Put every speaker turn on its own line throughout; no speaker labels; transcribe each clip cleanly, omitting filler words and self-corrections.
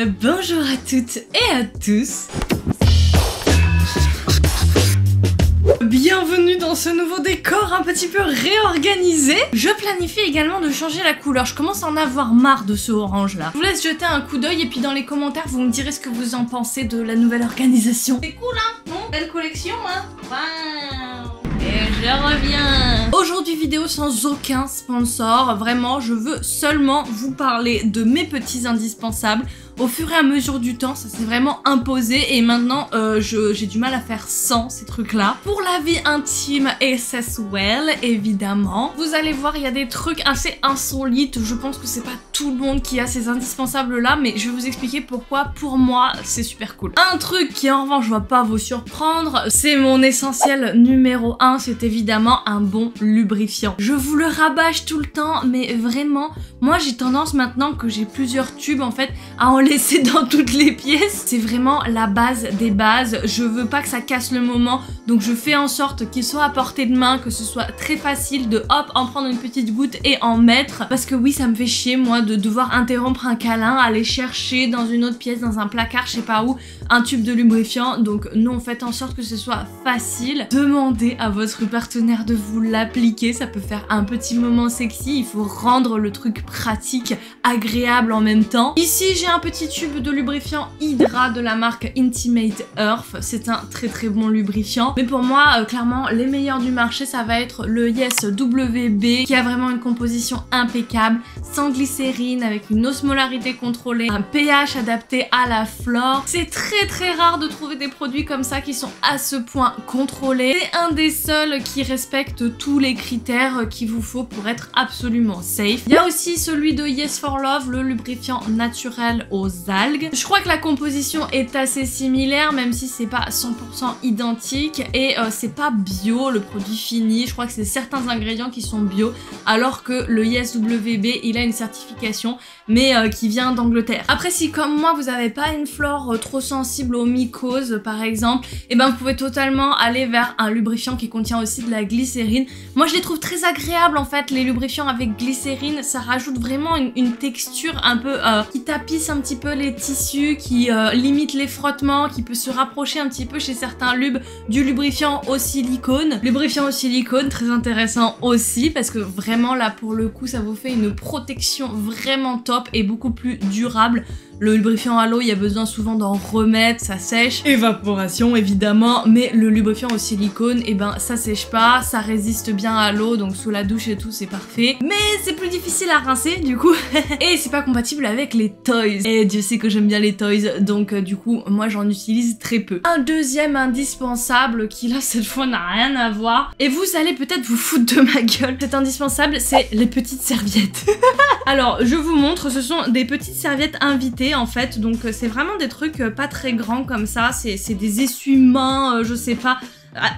Bonjour à toutes et à tous. Bienvenue dans ce nouveau décor un petit peu réorganisé. Je planifie également de changer la couleur. Je commence à en avoir marre de ce orange là. Je vous laisse jeter un coup d'œil et puis dans les commentaires vous me direz ce que vous en pensez de la nouvelle organisation. C'est cool hein, non? Belle collection hein. Wow. Et je reviens. Aujourd'hui vidéo sans aucun sponsor. Vraiment je veux seulement vous parler de mes petits indispensables. Au fur et à mesure du temps, ça s'est vraiment imposé et maintenant j'ai du mal à faire sans ces trucs-là. Pour la vie intime et sexuelle, évidemment. Vous allez voir, il y a des trucs assez insolites. Je pense que c'est pas tout le monde qui a ces indispensables-là, mais je vais vous expliquer pourquoi, pour moi, c'est super cool. Un truc qui, en revanche, va pas vous surprendre, c'est mon essentiel numéro 1, c'est évidemment un bon lubrifiant. Je vous le rabâche tout le temps, mais vraiment, moi j'ai tendance maintenant que j'ai plusieurs tubes, en fait, à en laisser dans toutes les pièces. C'est vraiment la base des bases. Je veux pas que ça casse le moment, donc je fais en sorte qu'il soit à portée de main, que ce soit très facile de hop en prendre une petite goutte et en mettre, parce que oui ça me fait chier moi de devoir interrompre un câlin, aller chercher dans une autre pièce, dans un placard, je sais pas où, un tube de lubrifiant. Donc non, faites en sorte que ce soit facile. Demandez à votre partenaire de vous l'appliquer, ça peut faire un petit moment sexy. Il faut rendre le truc pratique, agréable en même temps. Ici j'ai un petit tube de lubrifiant Hydra de la marque Intimate Earth. C'est un très bon lubrifiant, mais pour moi clairement les meilleurs du marché ça va être le Yes WB, qui a vraiment une composition impeccable, sans glycérine, avec une osmolarité contrôlée, un pH adapté à la flore. C'est très rare de trouver des produits comme ça qui sont à ce point contrôlés. C'est un des seuls qui respecte tous les critères qu'il vous faut pour être absolument safe. Il y a aussi celui de Yes for Love, le lubrifiant naturel aux algues. Je crois que la composition est assez similaire, même si c'est pas 100% identique, et c'est pas bio le produit fini. Je crois que c'est certains ingrédients qui sont bio, alors que le Yes WB il a une certification mais qui vient d'Angleterre. Après si comme moi vous avez pas une flore trop sensible aux mycoses par exemple, et ben vous pouvez totalement aller vers un lubrifiant qui contient aussi de la glycérine. Moi je les trouve très agréables en fait, les lubrifiants avec glycérine, ça rajoute vraiment une texture un peu qui tapisse un petit peu les tissus, qui limite les frottements, qui peut se rapprocher un petit peu chez certains lubes du lubrifiant au silicone. Lubrifiant au silicone, très intéressant aussi, parce que vraiment là pour le coup ça vous fait une protection vraiment top et beaucoup plus durable. Le lubrifiant à l'eau, il y a besoin souvent d'en remettre, ça sèche. Évaporation évidemment, mais le lubrifiant au silicone, et ben ça sèche pas, ça résiste bien à l'eau, donc sous la douche et tout c'est parfait. Mais c'est plus difficile à rincer du coup. Et c'est pas compatible avec les toys. Et Dieu sait que j'aime bien les toys, donc du coup moi j'en utilise très peu. Un deuxième indispensable qui là cette fois n'a rien à voir, et vous allez peut-être vous foutre de ma gueule. Cet indispensable c'est les petites serviettes. Alors je vous montre, ce sont des petites serviettes invitées en fait, donc c'est vraiment des trucs pas très grands comme ça, c'est des essuie-mains, je sais pas.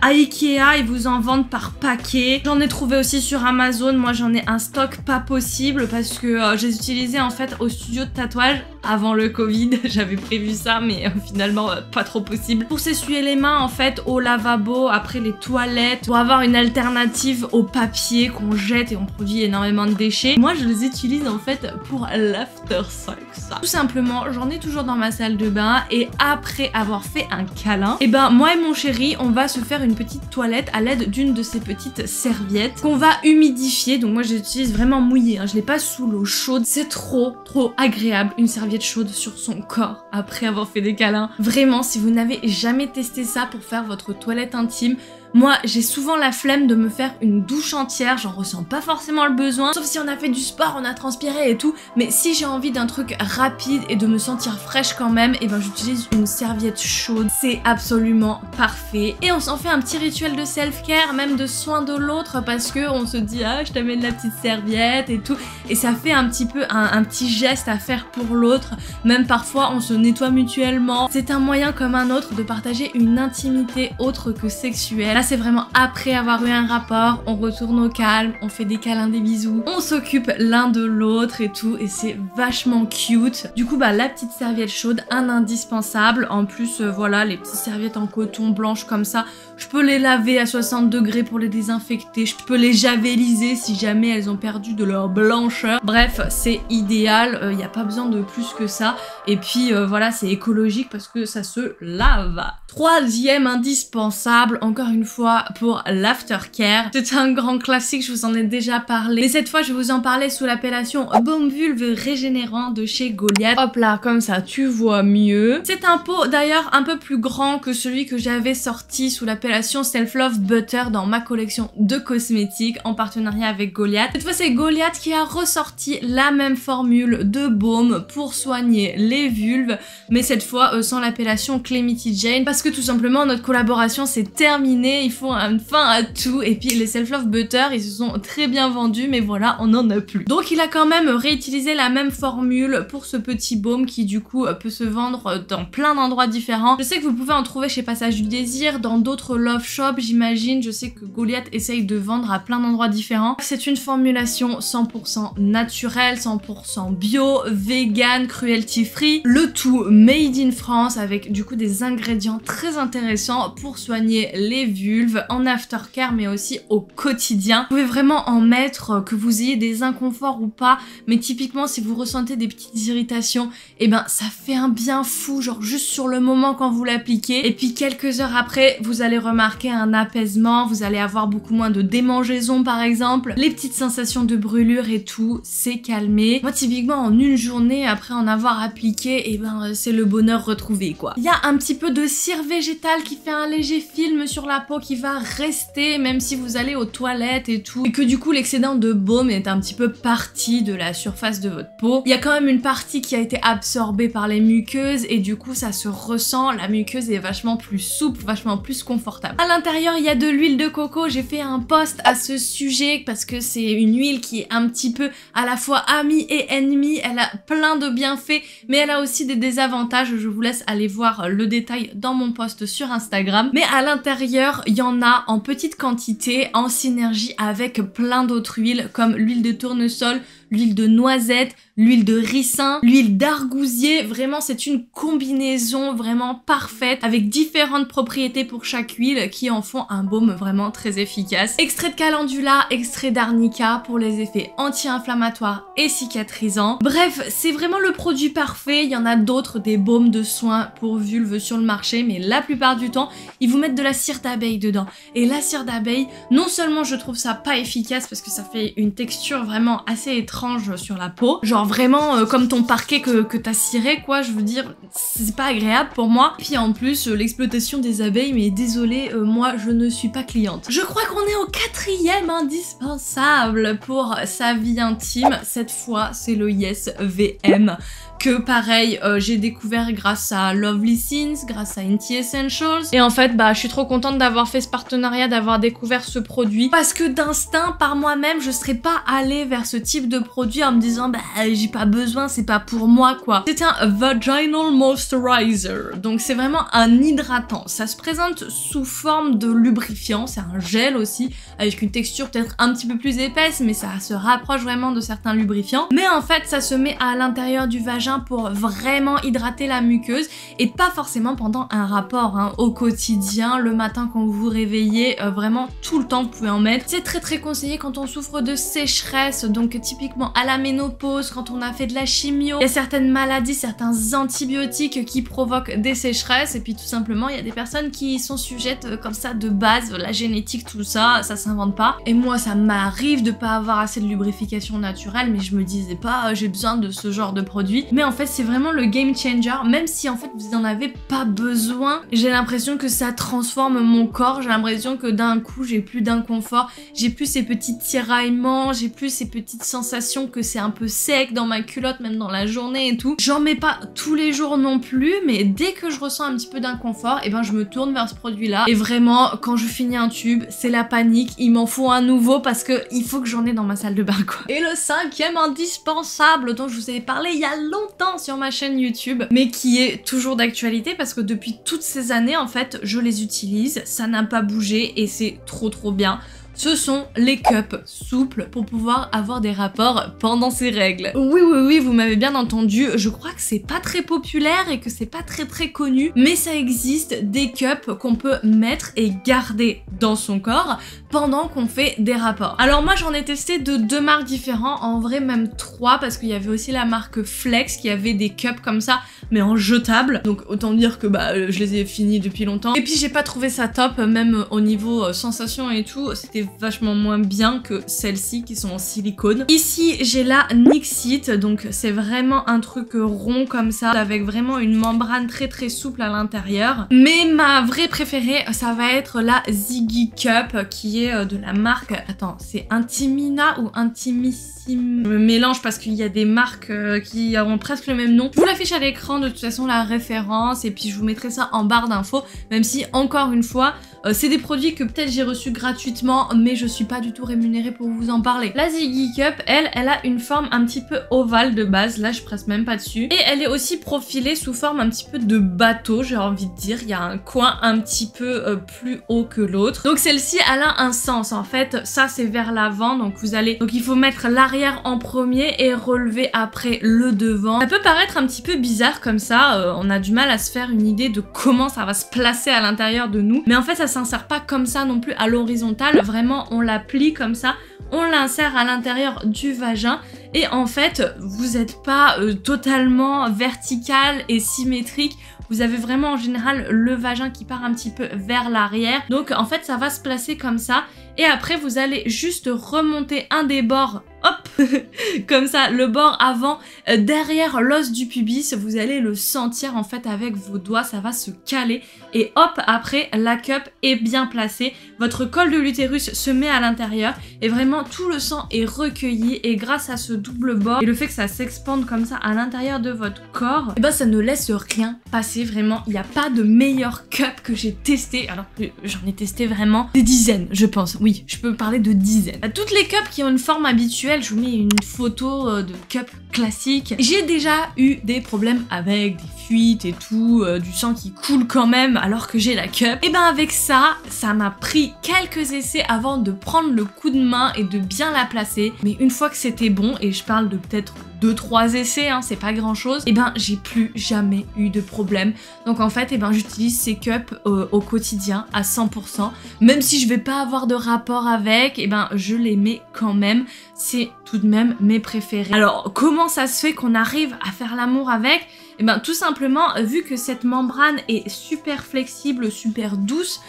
À Ikea, ils vous en vendent par paquet. J'en ai trouvé aussi sur Amazon. Moi, j'en ai un stock pas possible parce que j'ai utilisé en fait au studio de tatouage avant le Covid. J'avais prévu ça, mais finalement pas trop possible. Pour s'essuyer les mains en fait au lavabo, après les toilettes, pour avoir une alternative au papier qu'on jette et on produit énormément de déchets. Moi, je les utilise en fait pour l'after sex. Tout simplement, j'en ai toujours dans ma salle de bain et après avoir fait un câlin, et ben moi et mon chéri, on va se faire une petite toilette à l'aide d'une de ces petites serviettes qu'on va humidifier. Donc moi je l'utilise vraiment mouillée, hein. Je l'ai pas sous l'eau chaude. C'est trop agréable une serviette chaude sur son corps après avoir fait des câlins. Vraiment, si vous n'avez jamais testé ça pour faire votre toilette intime, moi j'ai souvent la flemme de me faire une douche entière, j'en ressens pas forcément le besoin, sauf si on a fait du sport, on a transpiré et tout, mais si j'ai envie d'un truc rapide et de me sentir fraîche quand même, et ben j'utilise une serviette chaude, c'est absolument parfait. Et on s'en fait un petit rituel de self-care, même de soin de l'autre, parce que on se dit ah je t'amène la petite serviette et tout, et ça fait un petit peu un petit geste à faire pour l'autre, même parfois on se nettoie mutuellement. C'est un moyen comme un autre de partager une intimité autre que sexuelle. Là c'est vraiment après avoir eu un rapport, on retourne au calme, on fait des câlins, des bisous, on s'occupe l'un de l'autre et tout, et c'est vachement cute. Du coup bah la petite serviette chaude, un indispensable. En plus voilà, les petites serviettes en coton blanche comme ça, Je peux les laver à 60 degrés pour les désinfecter. Je peux les javeliser si jamais elles ont perdu de leur blancheur. Bref, c'est idéal. Il n'y a pas besoin de plus que ça. Et puis voilà, c'est écologique parce que ça se lave. Troisième indispensable, encore une fois, pour l'aftercare. C'est un grand classique, je vous en ai déjà parlé. Mais cette fois, je vais vous en parler sous l'appellation Baume Vulve Régénérant de chez Goliath. Hop là, comme ça, tu vois mieux. C'est un pot d'ailleurs un peu plus grand que celui que j'avais sorti sous l'appellation Self Love Butter dans ma collection de cosmétiques en partenariat avec Goliath. Cette fois, c'est Goliath qui a ressorti la même formule de baume pour soigner les vulves, mais cette fois sans l'appellation Calamity Jane, parce que tout simplement notre collaboration s'est terminée, il faut une fin à tout, et puis les Self Love Butter ils se sont très bien vendus, mais voilà, on n'en a plus. Donc il a quand même réutilisé la même formule pour ce petit baume qui du coup peut se vendre dans plein d'endroits différents. Je sais que vous pouvez en trouver chez Passage du Désir, dans d'autres love shops j'imagine, je sais que Goliath essaye de vendre à plein d'endroits différents. C'est une formulation 100% naturelle, 100% bio, vegan, cruelty free, le tout made in France avec du coup des ingrédients très intéressants pour soigner les vulves en aftercare mais aussi au quotidien. Vous pouvez vraiment en mettre, que vous ayez des inconforts ou pas, mais typiquement si vous ressentez des petites irritations, et ben ça fait un bien fou, genre juste sur le moment quand vous l'appliquez, et puis quelques heures après vous allez remarquer un apaisement, vous allez avoir beaucoup moins de démangeaisons par exemple, les petites sensations de brûlure et tout, c'est calmé. Moi typiquement en une journée après en avoir appliqué, et ben c'est le bonheur retrouvé quoi. Il y a un petit peu de cire végétale qui fait un léger film sur la peau qui va rester même si vous allez aux toilettes et tout, et que du coup l'excédent de baume est un petit peu parti de la surface de votre peau. Il y a quand même une partie qui a été absorbée par les muqueuses et du coup ça se ressent, la muqueuse est vachement plus souple, vachement plus confortable. À l'intérieur il y a de l'huile de coco, j'ai fait un post à ce sujet parce que c'est une huile qui est un petit peu à la fois amie et ennemie, elle a plein de bienfaits mais elle a aussi des désavantages, je vous laisse aller voir le détail dans mon post sur Instagram. Mais à l'intérieur il y en a en petite quantité en synergie avec plein d'autres huiles comme l'huile de tournesol, l'huile de noisette, l'huile de ricin, l'huile d'argousier. Vraiment c'est une combinaison vraiment parfaite avec différentes propriétés pour chaque huile qui en font un baume vraiment très efficace. Extrait de calendula, extrait d'arnica pour les effets anti-inflammatoires et cicatrisants. Bref, c'est vraiment le produit parfait. Il y en a d'autres, des baumes de soins pour vulve sur le marché, mais la plupart du temps ils vous mettent de la cire d'abeille dedans. Et la cire d'abeille, non seulement je trouve ça pas efficace parce que ça fait une texture vraiment assez étrange sur la peau, genre vraiment comme ton parquet que t'as ciré quoi, je veux dire c'est pas agréable pour moi. Puis en plus l'exploitation des abeilles, mais désolée, moi je ne suis pas cliente. Je crois qu'on est au quatrième indispensable pour sa vie intime. Cette fois c'est le Yes VM que pareil j'ai découvert grâce à Lovely Sins, grâce à Inti Essentials, et en fait bah je suis trop contente d'avoir fait ce partenariat, d'avoir découvert ce produit parce que d'instinct par moi-même je serais pas allée vers ce type de produit en me disant bah j'ai pas besoin, c'est pas pour moi quoi. C'est un Vaginal Moisturizer, donc c'est vraiment un hydratant, ça se présente sous forme de lubrifiant, c'est un gel aussi avec une texture peut-être un petit peu plus épaisse mais ça se rapproche vraiment de certains lubrifiants, mais en fait ça se met à l'intérieur du vagin pour vraiment hydrater la muqueuse et pas forcément pendant un rapport hein, au quotidien, le matin quand vous vous réveillez, vraiment tout le temps vous pouvez en mettre. C'est très conseillé quand on souffre de sécheresse, donc typiquement à la ménopause, quand on a fait de la chimio, il y a certaines maladies, certains antibiotiques qui provoquent des sécheresses et puis tout simplement il y a des personnes qui sont sujettes comme ça de base, la génétique tout ça, ça s'invente pas. Et moi ça m'arrive de pas avoir assez de lubrification naturelle mais je me disais pas j'ai besoin de ce genre de produit. Mais en fait c'est vraiment le game changer, même si en fait vous en avez pas besoin, j'ai l'impression que ça transforme mon corps, j'ai l'impression que d'un coup j'ai plus d'inconfort, j'ai plus ces petits tiraillements, j'ai plus ces petites sensations que c'est un peu sec dans ma culotte même dans la journée et tout. J'en mets pas tous les jours non plus, mais dès que je ressens un petit peu d'inconfort, et ben je me tourne vers ce produit là et vraiment quand je finis un tube c'est la panique, il m'en faut un nouveau parce que il faut que j'en ai dans ma salle de bain quoi. Et le cinquième indispensable dont je vous ai parlé il y a longtemps sur ma chaîne YouTube, mais qui est toujours d'actualité parce que depuis toutes ces années en fait je les utilise, ça n'a pas bougé et c'est trop bien. ce sont les cups souples pour pouvoir avoir des rapports pendant ses règles. Oui, vous m'avez bien entendu, je crois que c'est pas très populaire et que c'est pas très connu, mais ça existe des cups qu'on peut mettre et garder dans son corps pendant qu'on fait des rapports. Alors moi j'en ai testé de 2 marques différentes, en vrai même 3, parce qu'il y avait aussi la marque Flex qui avait des cups comme ça mais en jetable, donc autant dire que je les ai finis depuis longtemps. Et puis j'ai pas trouvé ça top, même au niveau sensation et tout, c'était vachement moins bien que celles-ci qui sont en silicone. Ici j'ai la Nixit, donc c'est vraiment un truc rond comme ça, avec vraiment une membrane très souple à l'intérieur. Mais ma vraie préférée, ça va être la Ziggy Cup, qui est de la marque, attends, c'est Intimina ou Intimissima? Je me mélange parce qu'il y a des marques qui ont presque le même nom. Je vous l'affiche à l'écran de toute façon la référence, et puis je vous mettrai ça en barre d'infos, même si encore une fois c'est des produits que peut-être j'ai reçus gratuitement, mais je suis pas du tout rémunérée pour vous en parler. La Ziggy Cup, elle a une forme un petit peu ovale de base, là je presse même pas dessus, et elle est aussi profilée sous forme un petit peu de bateau, j'ai envie de dire. Il y a un coin un petit peu plus haut que l'autre, donc celle-ci elle a un sens en fait. Ça c'est vers l'avant, donc il faut mettre l'arrière en premier et relever après le devant. Ça peut paraître un petit peu bizarre comme ça, on a du mal à se faire une idée de comment ça va se placer à l'intérieur de nous, mais en fait ça s'insère pas comme ça non plus à l'horizontale, vraiment on la plie comme ça, on l'insère à l'intérieur du vagin, et en fait vous n'êtes pas totalement vertical et symétrique, vous avez vraiment en général le vagin qui part un petit peu vers l'arrière, donc en fait ça va se placer comme ça, et après vous allez juste remonter un des bords, hop, comme ça, le bord avant, derrière l'os du pubis, vous allez le sentir en fait avec vos doigts, ça va se caler, et hop, après la cup est bien placée, votre col de l'utérus se met à l'intérieur, et vraiment tout le sang est recueilli, et grâce à ce double bord, et le fait que ça s'expande comme ça à l'intérieur de votre corps, et ça ne laisse rien passer, vraiment, il n'y a pas de meilleure cup que j'ai testé, alors j'en ai testé vraiment des dizaines, je pense, oui, je peux parler de dizaines. Toutes les cups qui ont une forme habituelle, je vous mets une photo de cup classique. J'ai déjà eu des problèmes avec des fuites et tout, du sang qui coule quand même alors que j'ai la cup. Et avec ça m'a pris quelques essais avant de prendre le coup de main et de bien la placer. Mais une fois que c'était bon, et je parle de peut-être 2-3 essais, hein, c'est pas grand chose, j'ai plus jamais eu de problème. Donc en fait, j'utilise ces cups au quotidien à 100%. Même si je vais pas avoir de rapport avec, je les mets quand même. C'est tout de même mes préférés. Alors comment ça se fait qu'on arrive à faire l'amour avec? Tout simplement, vu que cette membrane est super flexible, super douce,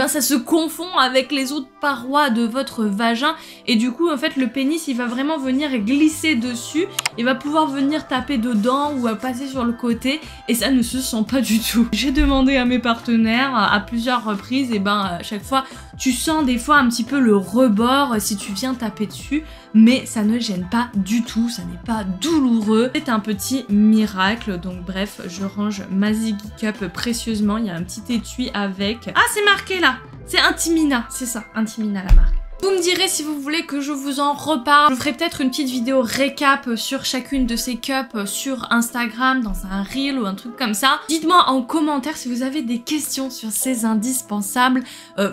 ça se confond avec les autres parois de votre vagin, et du coup en fait le pénis il va vraiment venir glisser dessus, il va pouvoir venir taper dedans ou passer sur le côté, et ça ne se sent pas du tout. J'ai demandé à mes partenaires à plusieurs reprises, à chaque fois tu sens des fois un petit peu le rebord si tu viens taper dessus, mais ça ne gêne pas du tout, ça n'est pas douloureux, c'est un petit miracle. Donc bref, je range ma Ziggy Cup précieusement, il y a un petit étui avec. Ah, c'est marqué là, c'est Intimina, c'est ça, Intimina la marque. Vous me direz si vous voulez que je vous en reparle. Je ferai peut-être une petite vidéo récap sur chacune de ces cups sur Instagram, dans un reel ou un truc comme ça. Dites-moi en commentaire si vous avez des questions sur ces indispensables.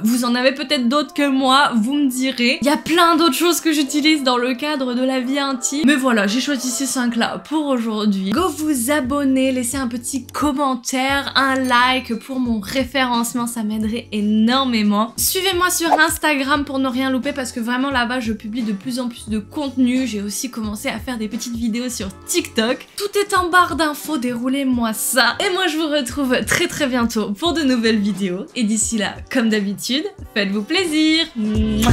Vous en avez peut-être d'autres que moi, vous me direz. Il y a plein d'autres choses que j'utilise dans le cadre de la vie intime. Mais voilà, j'ai choisi ces 5 là pour aujourd'hui. Go vous abonner, laissez un petit commentaire, un like pour mon référencement, ça m'aiderait énormément. Suivez-moi sur Instagram pour ne rien louper, parce que vraiment là-bas je publie de plus en plus de contenu. J'ai aussi commencé à faire des petites vidéos sur TikTok. Tout est en barre d'infos, déroulez-moi ça. Et moi je vous retrouve très bientôt pour de nouvelles vidéos. Et d'ici là, comme d'habitude, faites-vous plaisir. Mouah.